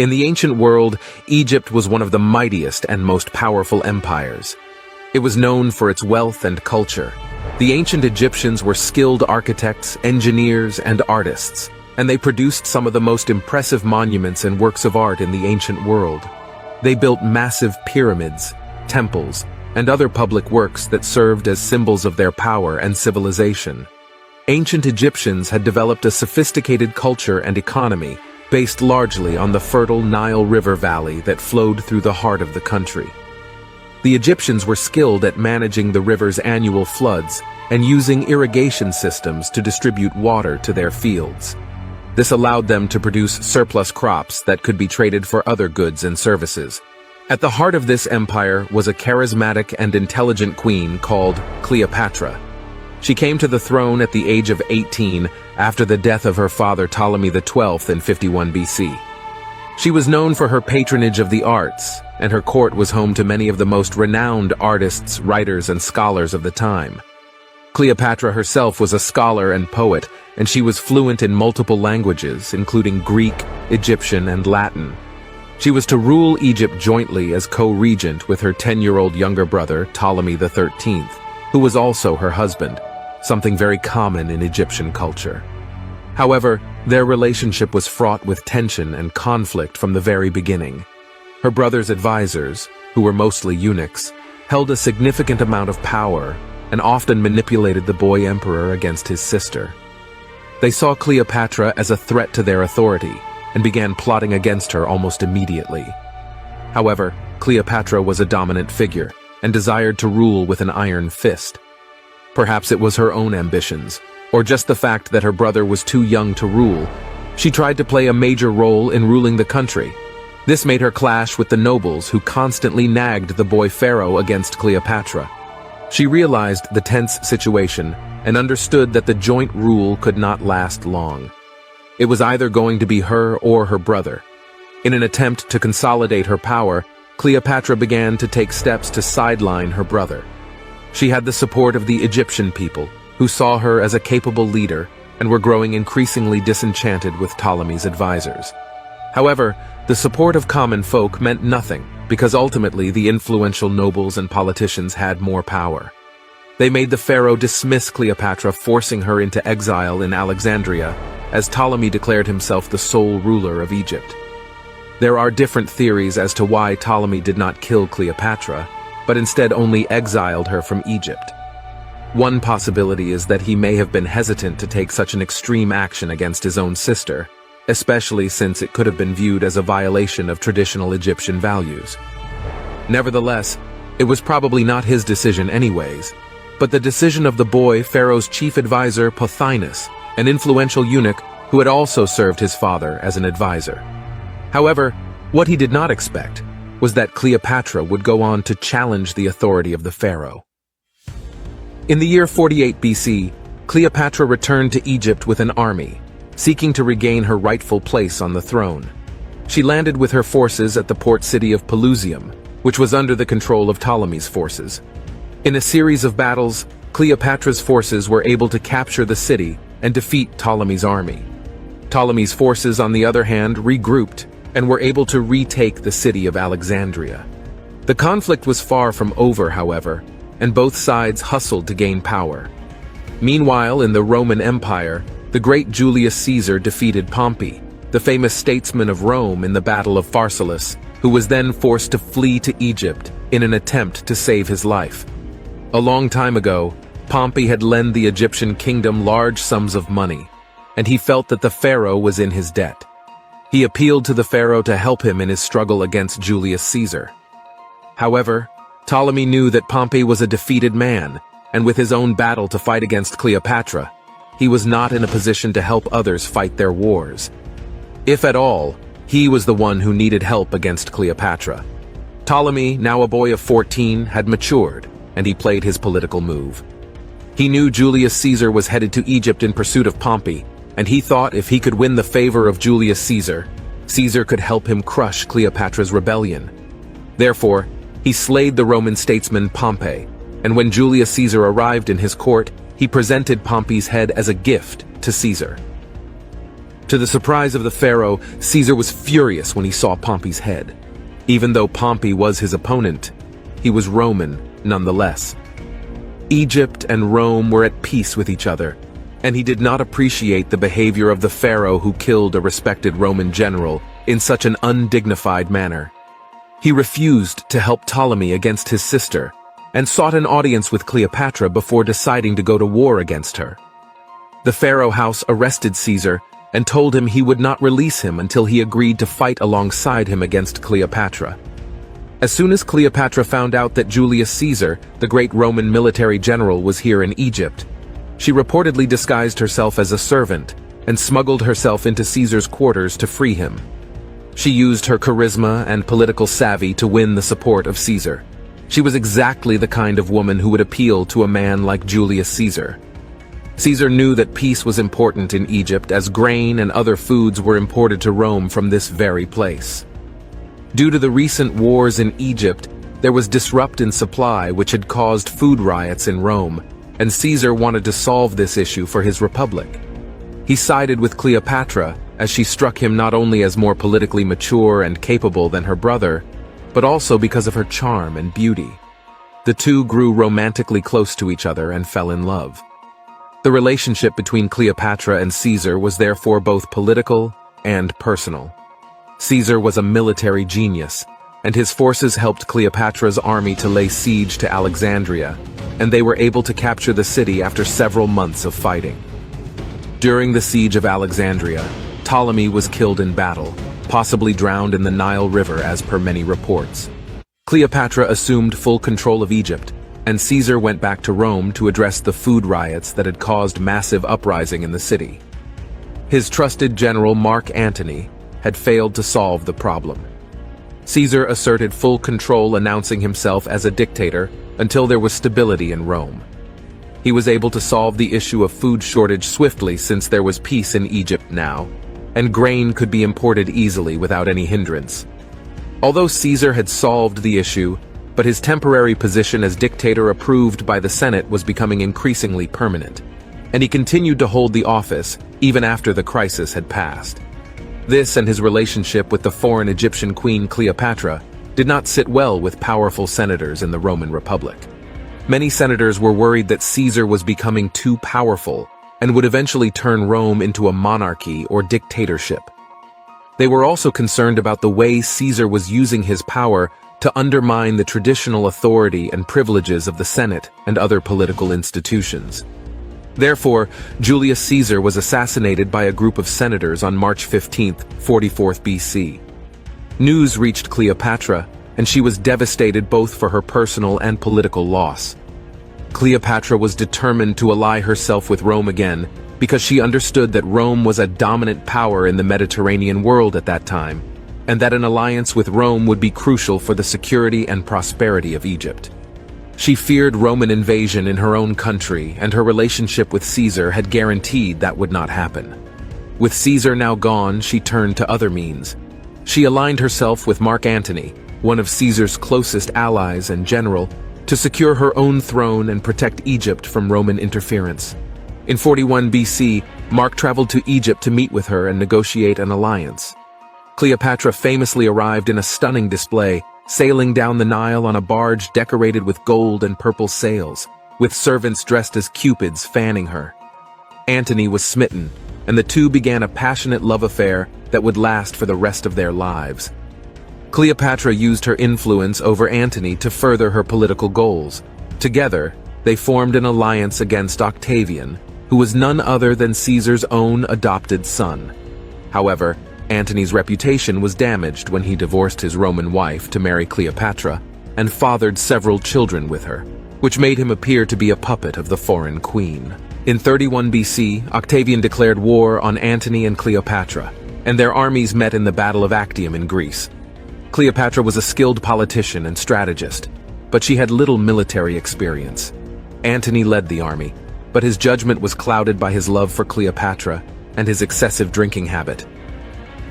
In the ancient world, Egypt was one of the mightiest and most powerful empires. It was known for its wealth and culture. The ancient Egyptians were skilled architects, engineers, and artists, and they produced some of the most impressive monuments and works of art in the ancient world. They built massive pyramids, temples, and other public works that served as symbols of their power and civilization. Ancient Egyptians had developed a sophisticated culture and economy based largely on the fertile Nile River valley that flowed through the heart of the country. The Egyptians were skilled at managing the river's annual floods and using irrigation systems to distribute water to their fields. This allowed them to produce surplus crops that could be traded for other goods and services. At the heart of this empire was a charismatic and intelligent queen called Cleopatra. She came to the throne at the age of 18 after the death of her father Ptolemy XII in 51 BC. She was known for her patronage of the arts, and her court was home to many of the most renowned artists, writers, and scholars of the time. Cleopatra herself was a scholar and poet, and she was fluent in multiple languages, including Greek, Egyptian, and Latin. She was to rule Egypt jointly as co-regent with her 10-year-old younger brother, Ptolemy XIII, who was also her husband, something very common in Egyptian culture. However, their relationship was fraught with tension and conflict from the very beginning. Her brother's advisors, who were mostly eunuchs, held a significant amount of power and often manipulated the boy emperor against his sister. They saw Cleopatra as a threat to their authority and began plotting against her almost immediately. However, Cleopatra was a dominant figure and desired to rule with an iron fist. Perhaps it was her own ambitions, or just the fact that her brother was too young to rule. She tried to play a major role in ruling the country. This made her clash with the nobles who constantly nagged the boy pharaoh against Cleopatra. She realized the tense situation and understood that the joint rule could not last long. It was either going to be her or her brother. In an attempt to consolidate her power, Cleopatra began to take steps to sideline her brother. She had the support of the Egyptian people, who saw her as a capable leader and were growing increasingly disenchanted with Ptolemy's advisors. However, the support of common folk meant nothing, because ultimately the influential nobles and politicians had more power. They made the pharaoh dismiss Cleopatra, forcing her into exile in Alexandria, as Ptolemy declared himself the sole ruler of Egypt. There are different theories as to why Ptolemy did not kill Cleopatra, but instead only exiled her from Egypt. One possibility is that he may have been hesitant to take such an extreme action against his own sister, especially since it could have been viewed as a violation of traditional Egyptian values. Nevertheless, it was probably not his decision anyways, but the decision of the boy Pharaoh's chief advisor Pothinus, an influential eunuch who had also served his father as an advisor. However, what he did not expect was that Cleopatra would go on to challenge the authority of the pharaoh. In the year 48 BC, Cleopatra returned to Egypt with an army, seeking to regain her rightful place on the throne. She landed with her forces at the port city of Pelusium, which was under the control of Ptolemy's forces. In a series of battles, Cleopatra's forces were able to capture the city and defeat Ptolemy's army. Ptolemy's forces, on the other hand, regrouped and were able to retake the city of Alexandria. The conflict was far from over, however, and both sides hustled to gain power. Meanwhile, in the Roman Empire, the great Julius Caesar defeated Pompey, the famous statesman of Rome, in the Battle of Pharsalus, who was then forced to flee to Egypt in an attempt to save his life. A long time ago, Pompey had lent the Egyptian kingdom large sums of money, and he felt that the pharaoh was in his debt. He appealed to the pharaoh to help him in his struggle against Julius Caesar. However, Ptolemy knew that Pompey was a defeated man, and with his own battle to fight against Cleopatra, he was not in a position to help others fight their wars. If at all, he was the one who needed help against Cleopatra. Ptolemy, now a boy of 14, had matured, and he played his political move. He knew Julius Caesar was headed to Egypt in pursuit of Pompey, and he thought if he could win the favor of Julius Caesar, Caesar could help him crush Cleopatra's rebellion. Therefore, he slayed the Roman statesman Pompey, and when Julius Caesar arrived in his court, he presented Pompey's head as a gift to Caesar. To the surprise of the pharaoh, Caesar was furious when he saw Pompey's head. Even though Pompey was his opponent, he was Roman nonetheless. Egypt and Rome were at peace with each other, and he did not appreciate the behavior of the pharaoh who killed a respected Roman general in such an undignified manner. He refused to help Ptolemy against his sister, and sought an audience with Cleopatra before deciding to go to war against her. The pharaoh house arrested Caesar and told him he would not release him until he agreed to fight alongside him against Cleopatra. As soon as Cleopatra found out that Julius Caesar, the great Roman military general, was here in Egypt, she reportedly disguised herself as a servant and smuggled herself into Caesar's quarters to free him. She used her charisma and political savvy to win the support of Caesar. She was exactly the kind of woman who would appeal to a man like Julius Caesar. Caesar knew that peace was important in Egypt, as grain and other foods were imported to Rome from this very place. Due to the recent wars in Egypt, there was disruption in supply which had caused food riots in Rome, and Caesar wanted to solve this issue for his republic. He sided with Cleopatra, as she struck him not only as more politically mature and capable than her brother, but also because of her charm and beauty. The two grew romantically close to each other and fell in love. The relationship between Cleopatra and Caesar was therefore both political and personal. Caesar was a military genius, and his forces helped Cleopatra's army to lay siege to Alexandria, and they were able to capture the city after several months of fighting. During the siege of Alexandria, Ptolemy was killed in battle, possibly drowned in the Nile River as per many reports. Cleopatra assumed full control of Egypt, and Caesar went back to Rome to address the food riots that had caused massive uprising in the city. His trusted general Mark Antony had failed to solve the problem. Caesar asserted full control, announcing himself as a dictator until there was stability in Rome. He was able to solve the issue of food shortage swiftly since there was peace in Egypt now, and grain could be imported easily without any hindrance. Although Caesar had solved the issue, but his temporary position as dictator approved by the Senate was becoming increasingly permanent, and he continued to hold the office even after the crisis had passed. This and his relationship with the foreign Egyptian queen Cleopatra did not sit well with powerful senators in the Roman Republic. Many senators were worried that Caesar was becoming too powerful and would eventually turn Rome into a monarchy or dictatorship. They were also concerned about the way Caesar was using his power to undermine the traditional authority and privileges of the Senate and other political institutions. Therefore, Julius Caesar was assassinated by a group of senators on March 15, 44 BC. News reached Cleopatra, and she was devastated both for her personal and political loss. Cleopatra was determined to ally herself with Rome again because she understood that Rome was a dominant power in the Mediterranean world at that time, and that an alliance with Rome would be crucial for the security and prosperity of Egypt. She feared Roman invasion in her own country, and her relationship with Caesar had guaranteed that would not happen. With Caesar now gone, she turned to other means. She aligned herself with Mark Antony, one of Caesar's closest allies and general, to secure her own throne and protect Egypt from Roman interference. In 41 BC, Mark traveled to Egypt to meet with her and negotiate an alliance. Cleopatra famously arrived in a stunning display, sailing down the Nile on a barge decorated with gold and purple sails, with servants dressed as cupids fanning her. Antony was smitten, and the two began a passionate love affair that would last for the rest of their lives. Cleopatra used her influence over Antony to further her political goals. Together, they formed an alliance against Octavian, who was none other than Caesar's own adopted son. However, Antony's reputation was damaged when he divorced his Roman wife to marry Cleopatra and fathered several children with her, which made him appear to be a puppet of the foreign queen. In 31 BC, Octavian declared war on Antony and Cleopatra, and their armies met in the Battle of Actium in Greece. Cleopatra was a skilled politician and strategist, but she had little military experience. Antony led the army, but his judgment was clouded by his love for Cleopatra and his excessive drinking habit.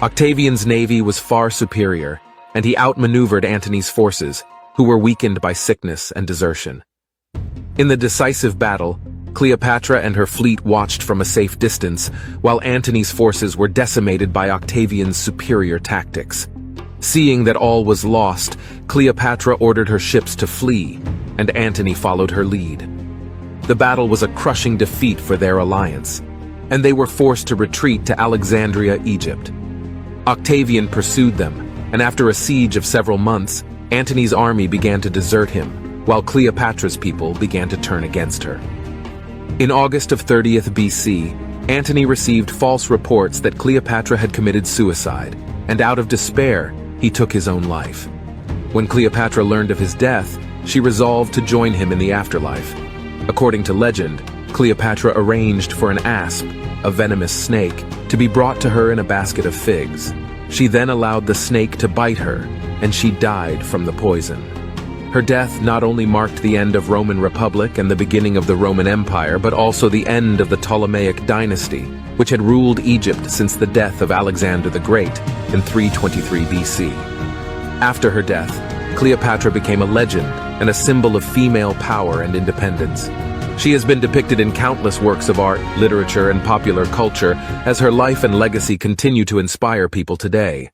Octavian's navy was far superior, and he outmaneuvered Antony's forces, who were weakened by sickness and desertion. In the decisive battle, Cleopatra and her fleet watched from a safe distance, while Antony's forces were decimated by Octavian's superior tactics. Seeing that all was lost, Cleopatra ordered her ships to flee, and Antony followed her lead. The battle was a crushing defeat for their alliance, and they were forced to retreat to Alexandria, Egypt. Octavian pursued them, and after a siege of several months, Antony's army began to desert him, while Cleopatra's people began to turn against her. In August of 30th BC, Antony received false reports that Cleopatra had committed suicide, and out of despair, he took his own life. When Cleopatra learned of his death, she resolved to join him in the afterlife. According to legend, Cleopatra arranged for an asp, a venomous snake, to be brought to her in a basket of figs. She then allowed the snake to bite her, and she died from the poison. Her death not only marked the end of Roman Republic and the beginning of the Roman Empire, but also the end of the Ptolemaic dynasty, which had ruled Egypt since the death of Alexander the Great in 323 BC. After her death, Cleopatra became a legend and a symbol of female power and independence. She has been depicted in countless works of art, literature, and popular culture as her life and legacy continue to inspire people today.